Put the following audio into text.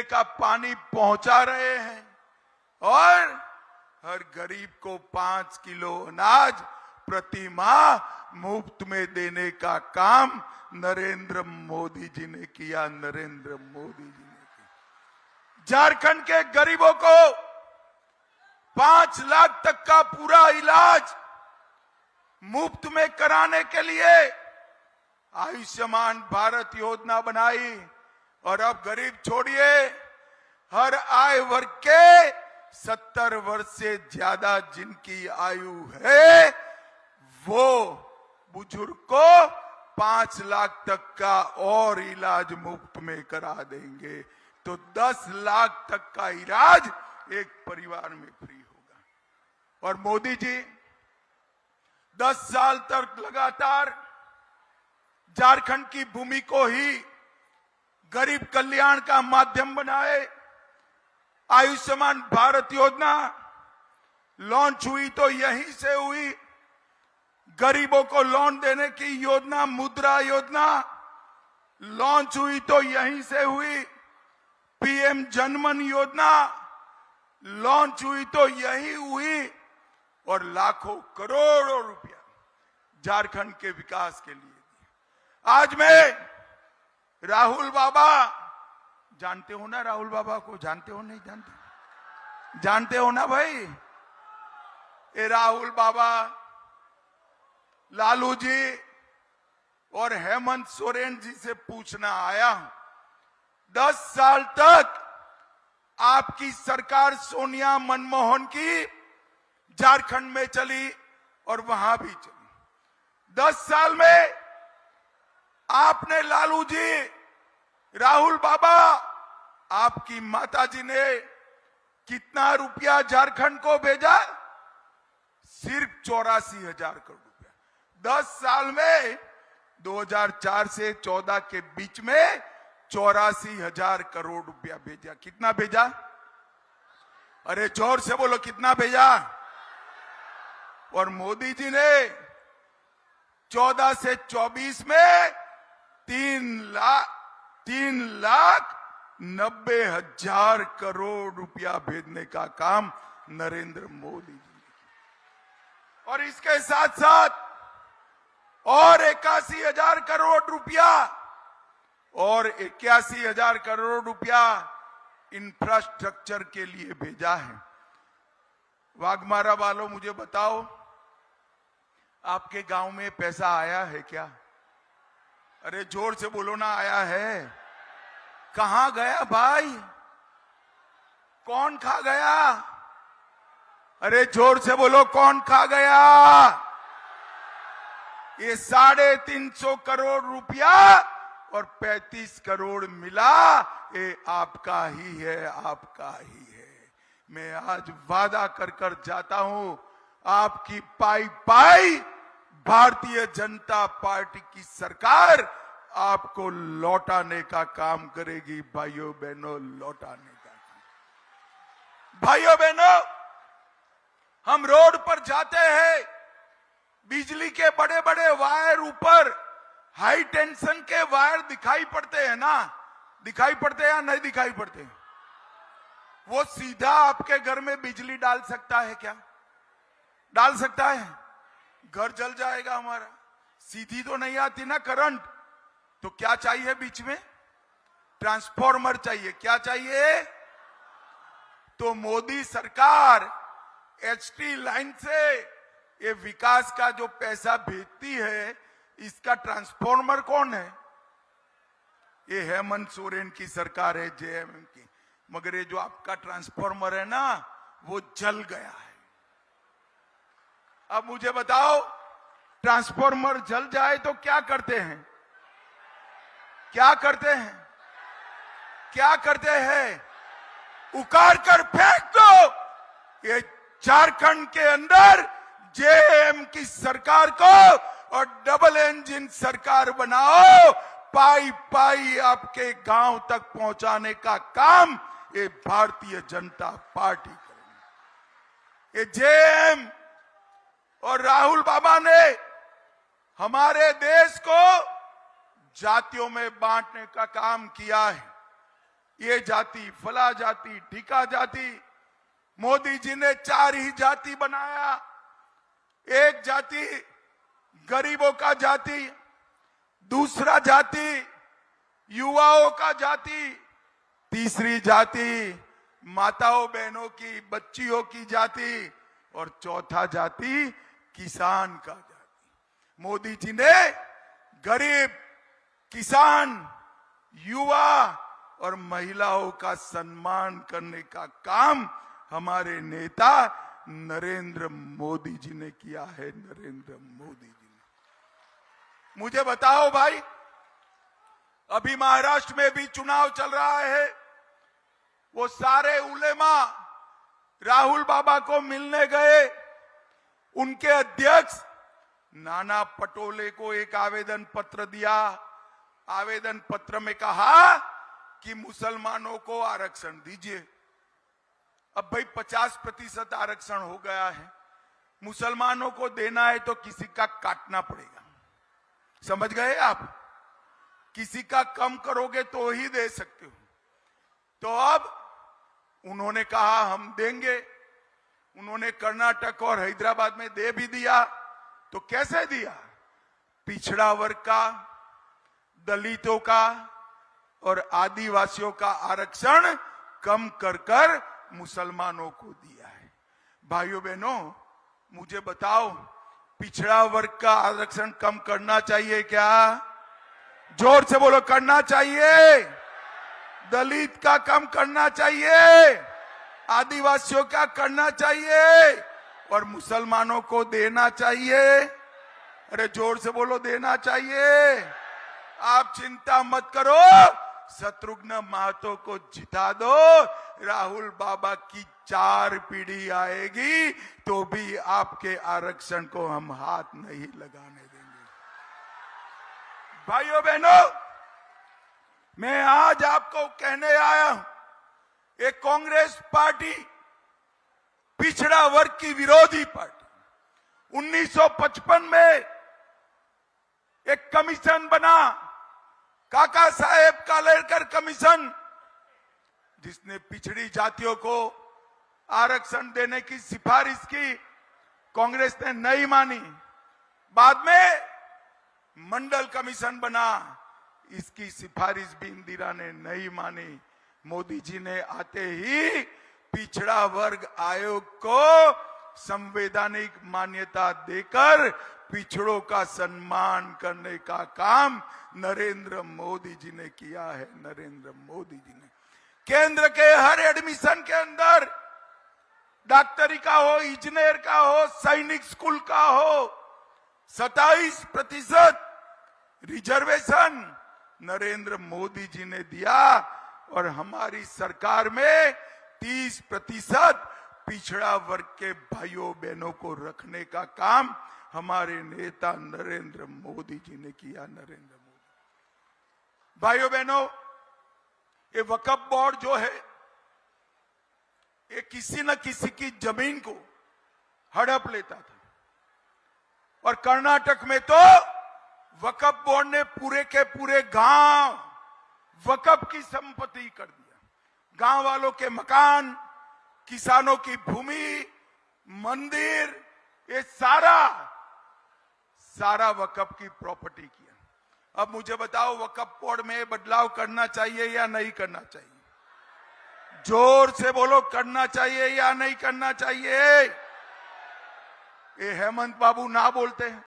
का पानी पहुंचा रहे हैं और हर गरीब को 5 किलो अनाज प्रति माह मुफ्त में देने का काम नरेंद्र मोदी जी ने किया। नरेंद्र मोदी जी ने किया। झारखंड के गरीबों को 5 लाख तक का पूरा इलाज मुफ्त में कराने के लिए आयुष्मान भारत योजना बनाई और अब गरीब छोड़िए, हर आय वर्ग के 70 वर्ष से ज्यादा जिनकी आयु है वो बुजुर्ग को 5 लाख तक का और इलाज मुफ्त में करा देंगे। तो 10 लाख तक का इलाज एक परिवार में फ्री होगा। और मोदी जी 10 साल तक लगातार झारखंड की भूमि को ही गरीब कल्याण का माध्यम बनाए। आयुष्मान भारत योजना लॉन्च हुई तो यहीं से हुई। गरीबों को लोन देने की योजना मुद्रा योजना लॉन्च हुई तो यहीं से हुई। पीएम जनमन योजना लॉन्च हुई तो यही हुई और लाखों करोड़ों रुपया झारखंड के विकास के लिए दिया। आज मैं राहुल बाबा, जानते हो ना राहुल बाबा को? जानते हो नहीं जानते? जानते हो ना भाई? ये राहुल बाबा, लालू जी और हेमंत सोरेन जी से पूछना आया हूं। 10 साल तक आपकी सरकार सोनिया मनमोहन की झारखंड में चली और वहां भी चली। 10 साल में आपने, लालू जी, राहुल बाबा, आपकी माताजी ने कितना रुपया झारखंड को भेजा? सिर्फ 84,000 करोड़ रुपया। 10 साल में 2004 से 14 के बीच में 84,000 करोड़ रुपया भेजा। कितना भेजा? अरे जोर से बोलो, कितना भेजा? और मोदी जी ने 14 से 24 में 3,90,000 करोड़ रुपया भेजने का काम नरेंद्र मोदी जी ने किया। और इसके साथ साथ और 81,000 करोड़ रुपया और 81,000 करोड़ रुपया इंफ्रास्ट्रक्चर के लिए भेजा है। वाघमारा वालों, मुझे बताओ, आपके गांव में पैसा आया है क्या? अरे जोर से बोलो ना, आया है? कहां गया भाई? कौन खा गया? अरे जोर से बोलो, कौन खा गया? ये 350 करोड़ रुपया और 35 करोड़ मिला, ये आपका ही है, आपका ही है। मैं आज वादा कर कर जाता हूं, आपकी पाई पाई भारतीय जनता पार्टी की सरकार आपको लौटाने का काम करेगी। भाइयों बहनों, लौटाने का काम। भाइयों बहनों, हम रोड पर जाते हैं, बिजली के बड़े बड़े वायर, ऊपर हाई टेंशन के वायर दिखाई पड़ते हैं ना? दिखाई पड़ते हैं या नहीं दिखाई पड़ते? वो सीधा आपके घर में बिजली डाल सकता है क्या? डाल सकता है? घर जल जाएगा हमारा। सीधी तो नहीं आती ना करंट। तो क्या चाहिए बीच में? ट्रांसफॉर्मर चाहिए। क्या चाहिए? तो मोदी सरकार एचटी लाइन से ये विकास का जो पैसा भेजती है, इसका ट्रांसफॉर्मर कौन है? ये हेमंत सोरेन की सरकार है, जेएमएम की। मगर ये जो आपका ट्रांसफॉर्मर है ना, वो जल गया है। अब मुझे बताओ, ट्रांसफॉर्मर जल जाए तो क्या करते हैं? क्या करते हैं? क्या करते हैं? उखाड़ कर फेंक दो। ये झारखंड के अंदर जेएम की सरकार को और डबल इंजन सरकार बनाओ। पाई पाई आपके गांव तक पहुंचाने का काम ये भारतीय जनता पार्टी करेगी। ये जेएम और राहुल बाबा ने हमारे देश को जातियों में बांटने का काम किया है। ये जाति, फला जाति, ठिका जाति। मोदी जी ने 4 ही जाति बनाया। एक जाति गरीबों का जाति, दूसरा जाति युवाओं का जाति, तीसरी जाति माताओं बहनों की, बच्चियों की जाति, और चौथा जाति किसान का जाति। मोदी जी ने गरीब, किसान, युवा और महिलाओं का सम्मान करने का काम हमारे नेता नरेंद्र मोदी जी ने किया है। नरेंद्र मोदी जी ने। मुझे बताओ भाई, अभी महाराष्ट्र में भी चुनाव चल रहा है। वो सारे उलेमा राहुल बाबा को मिलने गए। उनके अध्यक्ष नाना पटोले को एक आवेदन पत्र दिया। आवेदन पत्र में कहा कि मुसलमानों को आरक्षण दीजिए। अब भाई 50% आरक्षण हो गया है, मुसलमानों को देना है तो किसी का काटना पड़ेगा। समझ गए आप? किसी का कम करोगे तो ही दे सकते हो। तो अब उन्होंने कहा हम देंगे। उन्होंने कर्नाटक और हैदराबाद में दे भी दिया। तो कैसे दिया? पिछड़ा वर्ग का, दलितों का और आदिवासियों का आरक्षण कम कर मुसलमानों को दिया है। भाइयों बहनों, मुझे बताओ, पिछड़ा वर्ग का आरक्षण कम करना चाहिए क्या? जोर से बोलो, करना चाहिए। दलित का कम करना चाहिए, आदिवासियों का करना चाहिए, और मुसलमानों को देना चाहिए। अरे जोर से बोलो, देना चाहिए। आप चिंता मत करो, शत्रुघ्न महतो को जिता दो। राहुल बाबा की 4 पीढ़ी आएगी तो भी आपके आरक्षण को हम हाथ नहीं लगाने देंगे। भाइयों बहनों, मैं आज आपको कहने आया हूं, एक कांग्रेस पार्टी पिछड़ा वर्ग की विरोधी पार्टी। 1955 में एक कमीशन बना, काका साहेब कालेलकर कमीशन, जिसने पिछड़ी जातियों को आरक्षण देने की सिफारिश की। कांग्रेस ने नहीं मानी। बाद में मंडल कमीशन बना, इसकी सिफारिश भी इंदिरा ने नहीं मानी। मोदी जी ने आते ही पिछड़ा वर्ग आयोग को संवैधानिक मान्यता देकर पिछड़ों का सम्मान करने का काम नरेंद्र मोदी जी ने किया है। नरेंद्र मोदी जी ने केंद्र के हर एडमिशन के अंदर, डॉक्टरी का हो, इंजीनियर का हो, सैनिक स्कूल का हो, 27% रिजर्वेशन नरेंद्र मोदी जी ने दिया। और हमारी सरकार में 30% पिछड़ा वर्ग के भाइयों बहनों को रखने का काम हमारे नेता नरेंद्र मोदी जी ने किया। नरेंद्र मोदी। भाइयों बहनों, ये वक्फ बोर्ड जो है, ये किसी न किसी की जमीन को हड़प लेता था। और कर्नाटक में तो वक्फ बोर्ड ने पूरे के पूरे गांव वक्फ की संपत्ति कर दिया। गांव वालों के मकान, किसानों की भूमि, मंदिर, ये सारा वक्फ की प्रॉपर्टी किया। अब मुझे बताओ, वक्फ बोर्ड में बदलाव करना चाहिए या नहीं करना चाहिए? जोर से बोलो, करना चाहिए या नहीं करना चाहिए? ये हेमंत बाबू ना बोलते हैं।